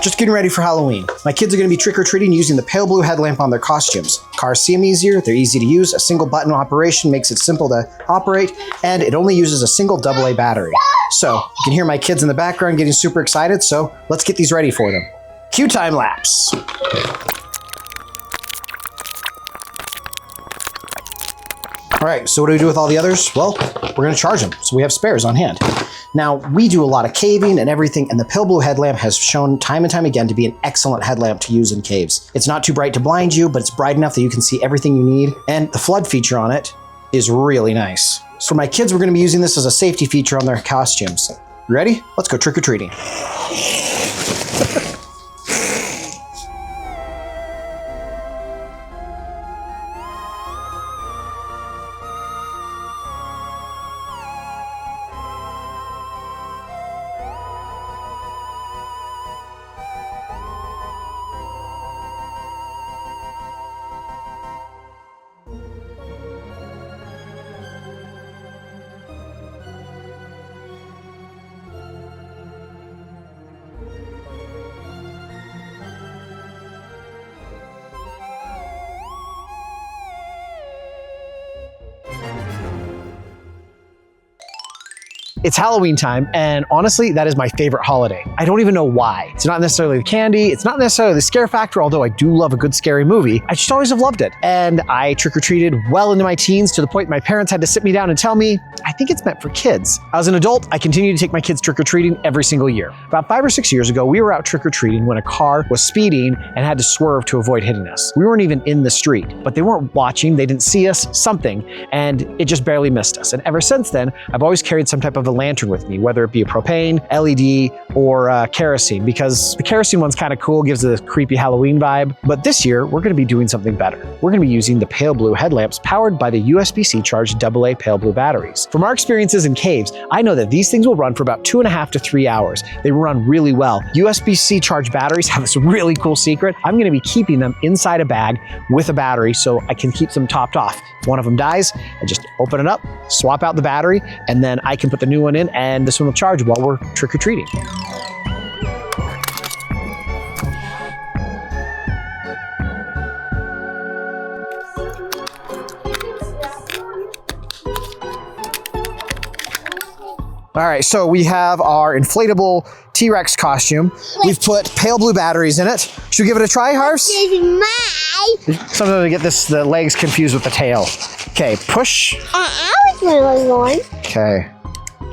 just getting ready for Halloween. My kids are gonna be trick-or-treating using the Paleblue headlamp on their costumes. Cars see them easier, they're easy to use, a single button operation makes it simple to operate, and it only uses a single AA battery. So, you can hear my kids in the background getting super excited, so let's get these ready for them. Cue time lapse. All right, so what do we do with all the others? Well, we're gonna charge them, so we have spares on hand. Now, we do a lot of caving and everything, and the Paleblue headlamp has shown time and time again to be an excellent headlamp to use in caves. It's not too bright to blind you, but it's bright enough that you can see everything you need, and the flood feature on it is really nice. So for my kids, we're gonna be using this as a safety feature on their costumes. You ready? Let's go trick-or-treating. It's Halloween time, and honestly, that is my favorite holiday. I don't even know why. It's not necessarily the candy, it's not necessarily the scare factor, although I do love a good scary movie. I just always have loved it. And I trick-or-treated well into my teens to the point my parents had to sit me down and tell me, I think it's meant for kids. As an adult, I continue to take my kids trick-or-treating every single year. About 5 or 6 years ago, we were out trick-or-treating when a car was speeding and had to swerve to avoid hitting us. We weren't even in the street, but they weren't watching, they didn't see us, something, and it just barely missed us. And ever since then, I've always carried some type of a lantern with me, whether it be a propane, LED, or kerosene, because the kerosene one's kind of cool, gives a creepy Halloween vibe. But this year, we're going to be doing something better. We're going to be using the Paleblue headlamps powered by the USB-C charged AA Paleblue batteries. From our experiences in caves, I know that these things will run for about 2.5 to 3 hours. They run really well. USB-C charged batteries have this really cool secret. I'm going to be keeping them inside a bag with a battery so I can keep them topped off. If one of them dies, I just open it up, swap out the battery, and then I can put the new one in, and this one will charge while we're trick-or-treating. All right, so we have our inflatable T-Rex costume. We've put Paleblue batteries in it. Should we give it a try, Harvs? Sometimes I get the legs confused with the tail. Okay, push. Okay,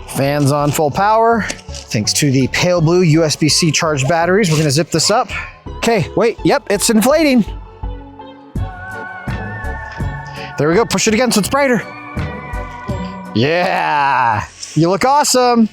fans on full power. Thanks to the Paleblue USB-C charged batteries, we're gonna zip this up. Okay, wait, yep, it's inflating. There we go, push it again so it's brighter. Yeah, you look awesome.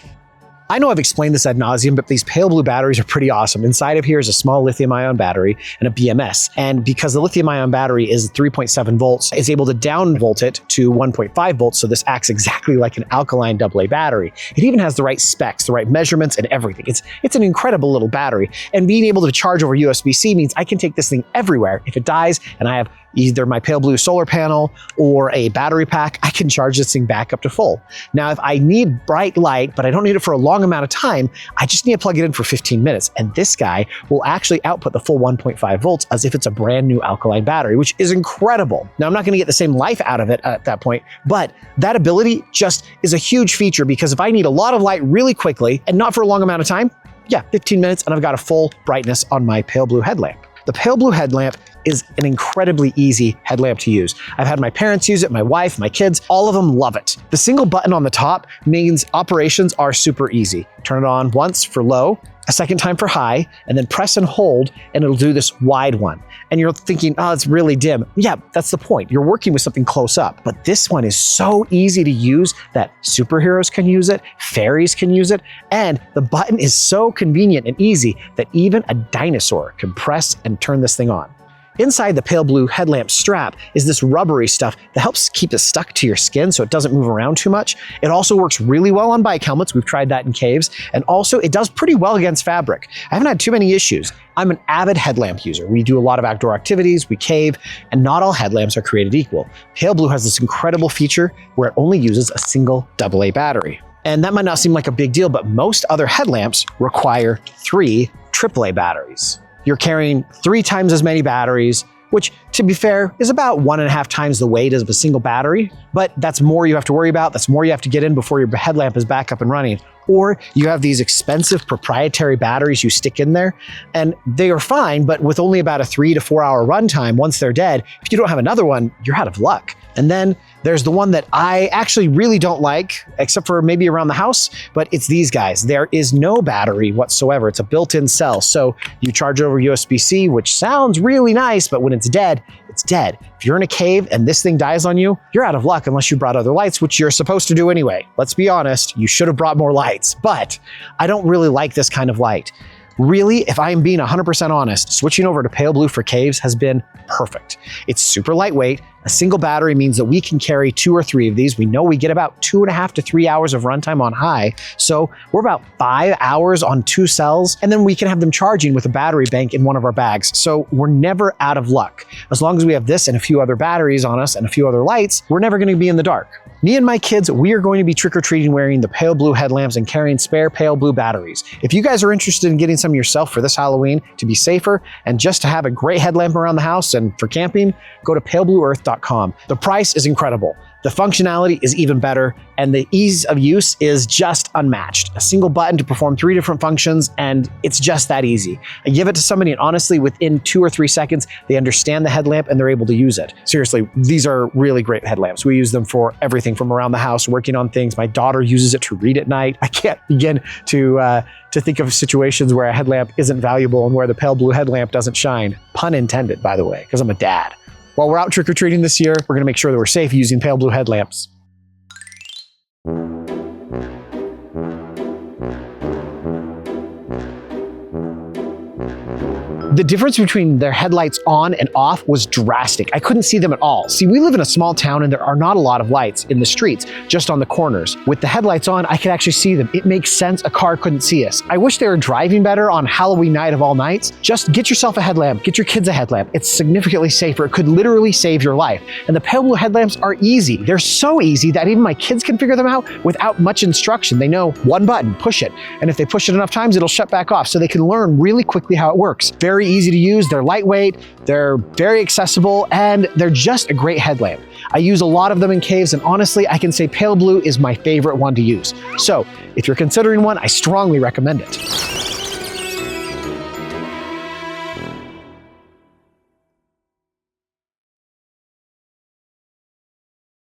I know I've explained this ad nauseum, but these Paleblue batteries are pretty awesome. Inside of here is a small lithium-ion battery and a BMS. And because the lithium-ion battery is 3.7 volts, it's able to downvolt it to 1.5 volts, so this acts exactly like an alkaline AA battery. It even has the right specs, the right measurements, and everything. It's an incredible little battery. And being able to charge over USB-C means I can take this thing everywhere. If it dies and I have either my Paleblue solar panel or a battery pack, I can charge this thing back up to full. Now, if I need bright light, but I don't need it for a long amount of time, I just need to plug it in for 15 minutes. And this guy will actually output the full 1.5 volts as if it's a brand new alkaline battery, which is incredible. Now, I'm not gonna get the same life out of it at that point, but that ability just is a huge feature, because if I need a lot of light really quickly and not for a long amount of time, yeah, 15 minutes and I've got a full brightness on my Paleblue headlamp. The Paleblue headlamp is an incredibly easy headlamp to use. I've had my parents use it, my wife, my kids, all of them love it. The single button on the top means operations are super easy. Turn it on once for low, a second time for high, and then press and hold, and it'll do this wide one. And you're thinking, oh, it's really dim. Yeah, that's the point. You're working with something close up. But this one is so easy to use that superheroes can use it, fairies can use it, and the button is so convenient and easy that even a dinosaur can press and turn this thing on. Inside the Paleblue headlamp strap is this rubbery stuff that helps keep it stuck to your skin so it doesn't move around too much. It also works really well on bike helmets. We've tried that in caves. And also it does pretty well against fabric. I haven't had too many issues. I'm an avid headlamp user. We do a lot of outdoor activities, we cave, and not all headlamps are created equal. Paleblue has this incredible feature where it only uses a single AA battery. And that might not seem like a big deal, but most other headlamps require 3 AAA batteries. You're carrying 3 times as many batteries, which, to be fair, is about 1.5 times the weight of a single battery, but that's more you have to worry about. That's more you have to get in before your headlamp is back up and running. Or you have these expensive proprietary batteries you stick in there, and they are fine, but with only about a 3 to 4 hour runtime, once they're dead, if you don't have another one, you're out of luck. And then there's the one that I actually really don't like, except for maybe around the house, but it's these guys. There is no battery whatsoever. It's a built-in cell. So you charge over USB-C, which sounds really nice, but when it's dead, it's dead. If you're in a cave and this thing dies on you, you're out of luck unless you brought other lights, which you're supposed to do anyway. Let's be honest, you should have brought more lights, but I don't really like this kind of light. Really, if I am being 100% honest, switching over to Paleblue for caves has been perfect. It's super lightweight. A single battery means that we can carry 2 or 3 of these. We know we get about 2.5 to 3 hours of runtime on high. So we're about 5 hours on 2 cells, and then we can have them charging with a battery bank in one of our bags. So we're never out of luck. As long as we have this and a few other batteries on us and a few other lights, we're never gonna be in the dark. Me and my kids, we are going to be trick-or-treating wearing the Paleblue headlamps and carrying spare Paleblue batteries. If you guys are interested in getting some yourself for this Halloween to be safer and just to have a great headlamp around the house and for camping, go to paleblueearth.com. The price is incredible. The functionality is even better, and the ease of use is just unmatched. A single button to perform 3 different functions, and it's just that easy. I give it to somebody, and honestly, within 2 or 3 seconds, they understand the headlamp and they're able to use it. Seriously, these are really great headlamps. We use them for everything from around the house, working on things. My daughter uses it to read at night. I can't begin to think of situations where a headlamp isn't valuable and where the Paleblue headlamp doesn't shine. Pun intended, by the way, because I'm a dad. While we're out trick-or-treating this year, we're gonna make sure that we're safe using Paleblue headlamps. The difference between their headlights on and off was drastic. I couldn't see them at all. See, we live in a small town and there are not a lot of lights in the streets, just on the corners. With the headlights on, I could actually see them. It makes sense a car couldn't see us. I wish they were driving better on Halloween night of all nights. Just get yourself a headlamp, get your kids a headlamp. It's significantly safer. It could literally save your life. And the Paleblue headlamps are easy. They're so easy that even my kids can figure them out without much instruction. They know one button, push it. And if they push it enough times, it'll shut back off. So they can learn really quickly how it works. Very easy to use, they're lightweight, they're very accessible, and they're just a great headlamp. I use a lot of them in caves, and honestly, I can say Paleblue is my favorite one to use. So if you're considering one, I strongly recommend it.